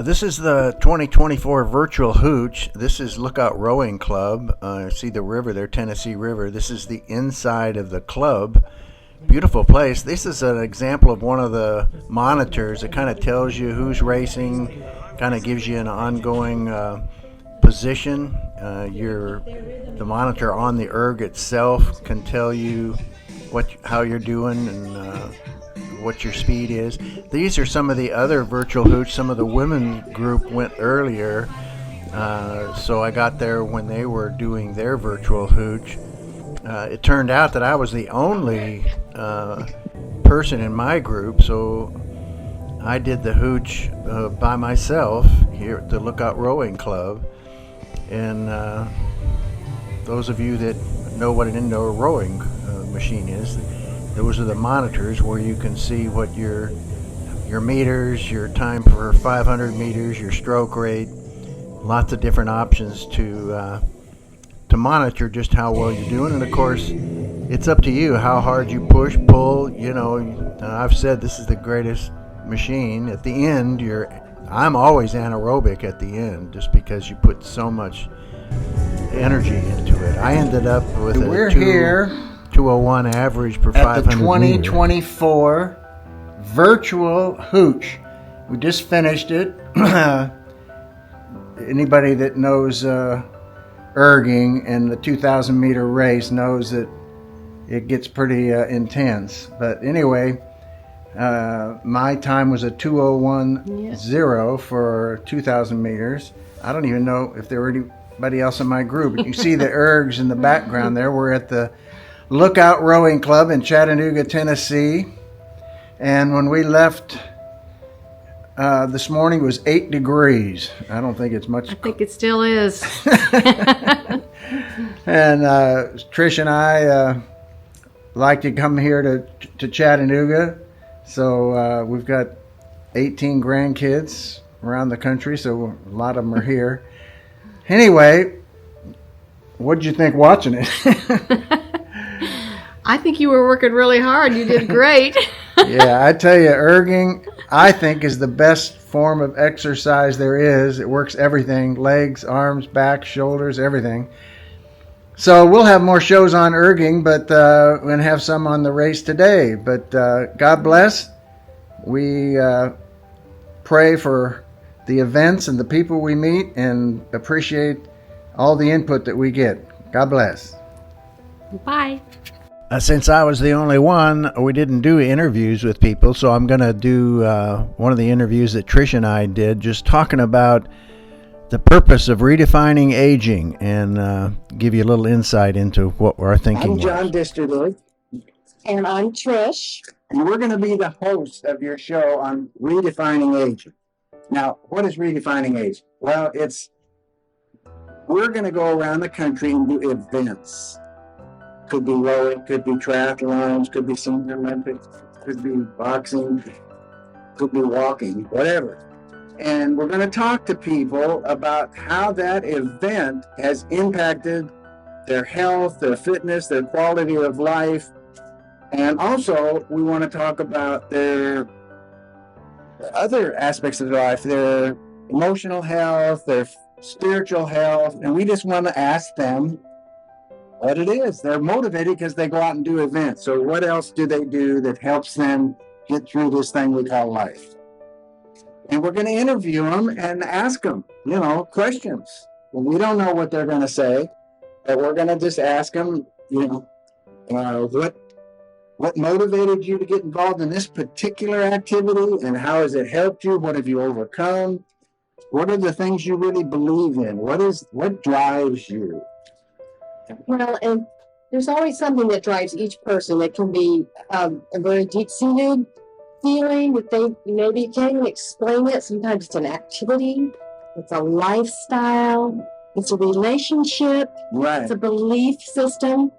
This is the 2024 virtual Hooch. This is Lookout Rowing Club. See the river there, Tennessee River. This is the inside of the club. Beautiful place. This is an example of one of the monitors that kind of tells you who's racing, kind of gives you an ongoing position. The monitor on the erg itself can tell you how you're doing and what your speed is. These are some of the other virtual Hooch. Some of the women group went earlier, so I got there when they were doing their virtual Hooch. It turned out that I was the only person in my group, so I did the Hooch by myself here at the Lookout Rowing Club. And those of you that know what an indoor rowing machine is, those are the monitors where you can see what your meters, your time for 500 meters, your stroke rate, lots of different options to monitor just how well you're doing. And of course, it's up to you how hard you push, pull. You know, I've said this is the greatest machine. At the end, I'm always anaerobic at the end, just because you put so much energy into it. I ended up with a 201 average per 500 at the 2024 meter. virtual Hooch. We just finished it. Anybody that knows erging and the 2,000 meter race knows that it gets pretty intense. But anyway, my time was a 2:01.0 for 2,000 meters. I don't even know if there were anybody else in my group. You see the ergs in the background there. We're at the Lookout Rowing Club in Chattanooga, Tennessee. And when we left this morning, it was 8 degrees. I don't think it's much. I think it still is. And Trish and I like to come here to Chattanooga. So we've got 18 grandkids around the country, so a lot of them are here. Anyway, what did you think watching it? I think you were working really hard. You did great. Yeah, I tell you, erging, I think, is the best form of exercise there is. It works everything: legs, arms, back, shoulders, everything. So we'll have more shows on erging, but we're going to have some on the race today. But God bless. We pray for the events and the people we meet and appreciate all the input that we get. God bless. Bye. Since I was the only one, we didn't do interviews with people, so I'm going to do one of the interviews that Trish and I did, just talking about the purpose of redefining aging and give you a little insight into what our thinking was. I'm John Disterdick. And I'm Trish. And we're going to be the host of your show on redefining aging. Now, what is redefining aging? Well, we're going to go around the country and do events. Could be rowing, could be triathlons, could be senior Olympics, could be boxing, could be walking, whatever. And we're going to talk to people about how that event has impacted their health, their fitness, their quality of life. And also, we want to talk about their other aspects of their life, their emotional health, their spiritual health. And we just want to ask them what it is. They're motivated because they go out and do events. So what else do they do that helps them get through this thing we call life? And we're going to interview them and ask them, questions. Well, we don't know what they're going to say, but we're going to just ask them, what motivated you to get involved in this particular activity, and how has it helped you? What have you overcome? What are the things you really believe in? What drives you? Well, and there's always something that drives each person. It can be a very deep-seated feeling that they maybe can't even explain it. Sometimes it's an activity, it's a lifestyle, it's a relationship, Right. It's a belief system.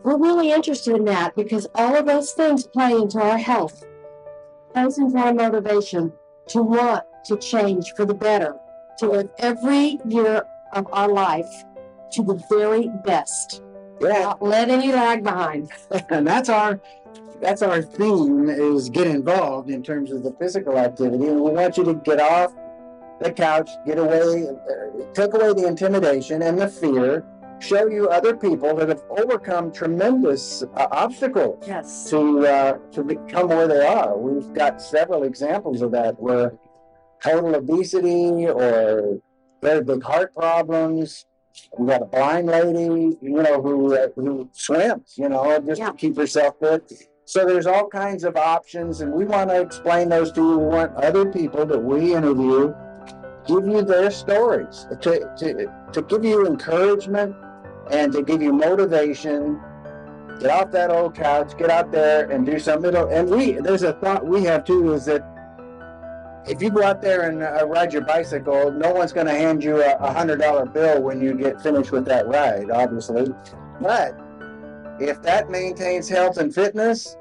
We're really interested in that because all of those things play into our health, plays into our motivation to want to change for the better, to live every year of our life to the very best. Yeah. Not let any lag behind. And that's our theme, is get involved in terms of the physical activity. And we want you to get off the couch, get away, take away the intimidation and the fear, show you other people that have overcome tremendous obstacles Yes. to become where they are. We've got several examples of that where total obesity or very big heart problems. We got a blind lady, who swims, just to keep herself fit. So there's all kinds of options, and we want to explain those to you. We want other people that we interview give you their stories to give you encouragement and to give you motivation. Get off that old couch, get out there and do something. There's a thought we have too, is that if you go out there and ride your bicycle, no one's going to hand you a $100 bill when you get finished with that ride, obviously. But if that maintains health and fitness,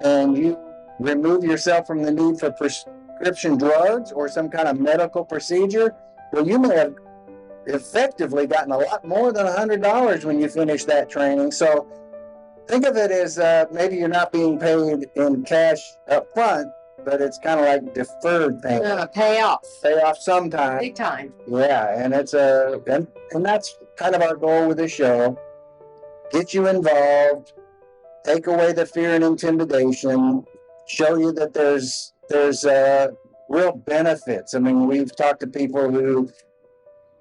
and you remove yourself from the need for prescription drugs or some kind of medical procedure, well, you may have effectively gotten a lot more than $100 when you finish that training. So think of it as maybe you're not being paid in cash up front, but it's kind of like deferred payment. Payoff. Payoff sometime. Big time. Yeah, and it's and that's kind of our goal with this show. Get you involved, take away the fear and intimidation, show you that there's real benefits. I mean, we've talked to people who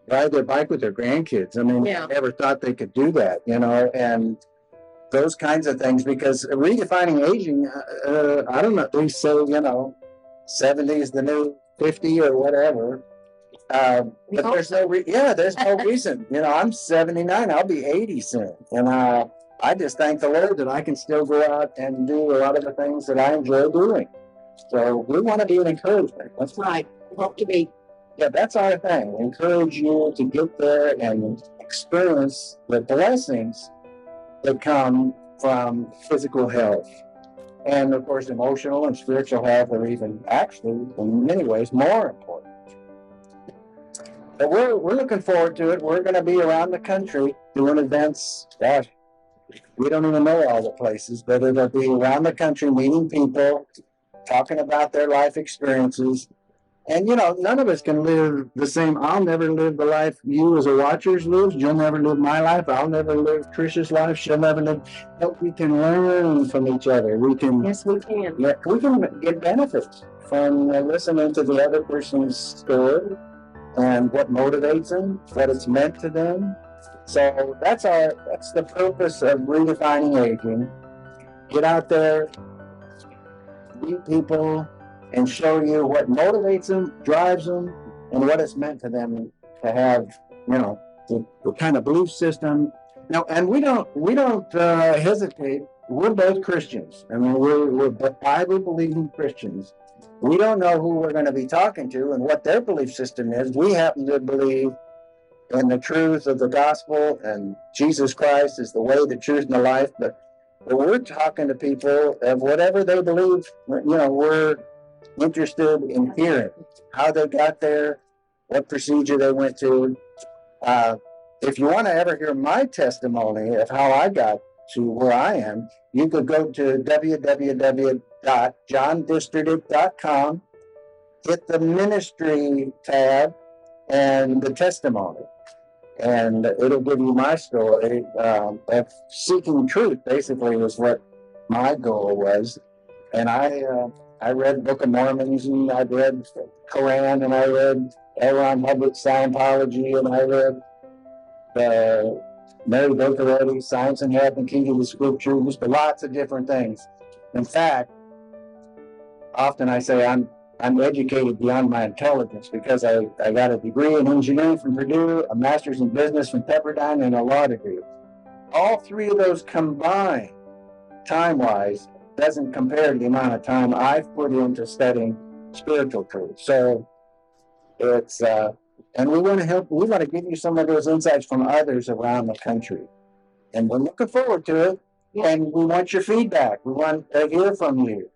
ride their bike with their grandkids. I mean, Yeah. never thought they could do that, and those kinds of things, because redefining aging, I don't know, we say, 70 is the new 50 or whatever. But there's no reason. I'm 79, I'll be 80 soon. And I just thank the Lord that I can still go out and do a lot of the things that I enjoy doing. So we want to be an encouragement. That's Right. Hope to be. Yeah, that's our thing. Encourage you to get there and experience the blessings that come from physical health. And of course, emotional and spiritual health are even actually, in many ways, more important. But we're looking forward to it. We're going to be around the country doing events. Gosh, we don't even know all the places, but it'll be around the country meeting people, talking about their life experiences. And, none of us can live the same. I'll never live the life you as a watchers live. You'll never live my life. I'll never live Trisha's life. She'll never live. But we can learn from each other. Yes, we can. Yeah, we can get benefits from listening to the other person's story and what motivates them, what it's meant to them. So that's the purpose of redefining aging. Get out there, meet people, and show you what motivates them, drives them, and what it's meant to them to have, the kind of belief system. Now, and we don't hesitate. We're both Christians. I mean, we're Bible-believing Christians. We don't know who we're going to be talking to and what their belief system is. We happen to believe in the truth of the gospel, and Jesus Christ is the way, the truth, and the life. But we're talking to people of whatever they believe. We're interested in hearing how they got there, what procedure they went to. If you want to ever hear my testimony of how I got to where I am, you could go to www.johndisterdick.com, hit the ministry tab and the testimony, and it'll give you my story of seeking truth. Basically was what my goal was. And I read Book of Mormons, and I read Quran, and I read Aaron Hubbard's Scientology, and I read the Mary Baker Eddy's Science and Health and Kingdom of Scripture, just lots of different things. In fact, often I say I'm educated beyond my intelligence, because I got a degree in engineering from Purdue, a master's in business from Pepperdine, and a law degree. All three of those combined, time-wise, doesn't compare to the amount of time I've put into studying spiritual truth. So it's, and we want to give you some of those insights from others around the country. And we're looking forward to it. And we want your feedback. We want to hear from you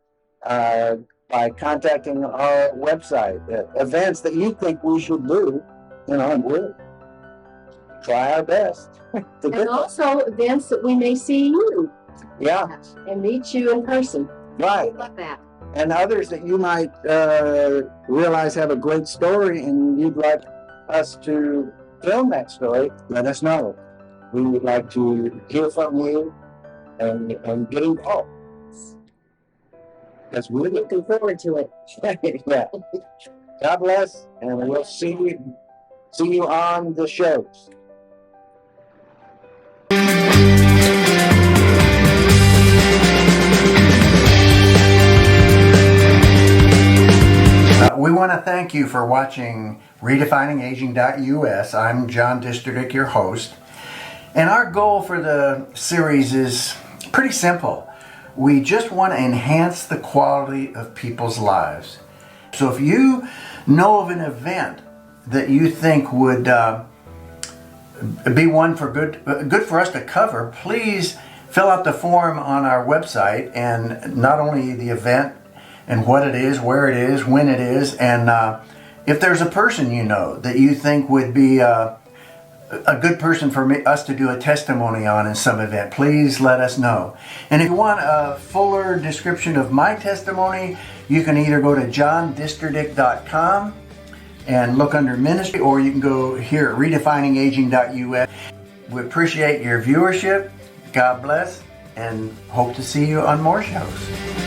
by contacting our website, events that you think we should do, and we'll try our best. And also events that we may see you. Yeah. And meet you in person. Right. I love that. and others that you might realize have a great story and you'd like us to film that story, let us know. We would like to hear from you and get involved. Because we're Looking forward to it. yeah. God bless, and we'll see you on the shows. We want to thank you for watching RedefiningAging.us. I'm John Disterdick, your host. And our goal for the series is pretty simple. We just want to enhance the quality of people's lives. So if you know of an event that you think would be one for good for us to cover, please fill out the form on our website, and not only the event and what it is, where it is, when it is, and if there's a person you know that you think would be a good person for us to do a testimony on in some event, please let us know. And if you want a fuller description of my testimony, you can either go to johndisterdick.com and look under ministry, or you can go here at redefiningaging.us. We appreciate your viewership. God bless, and hope to see you on more shows.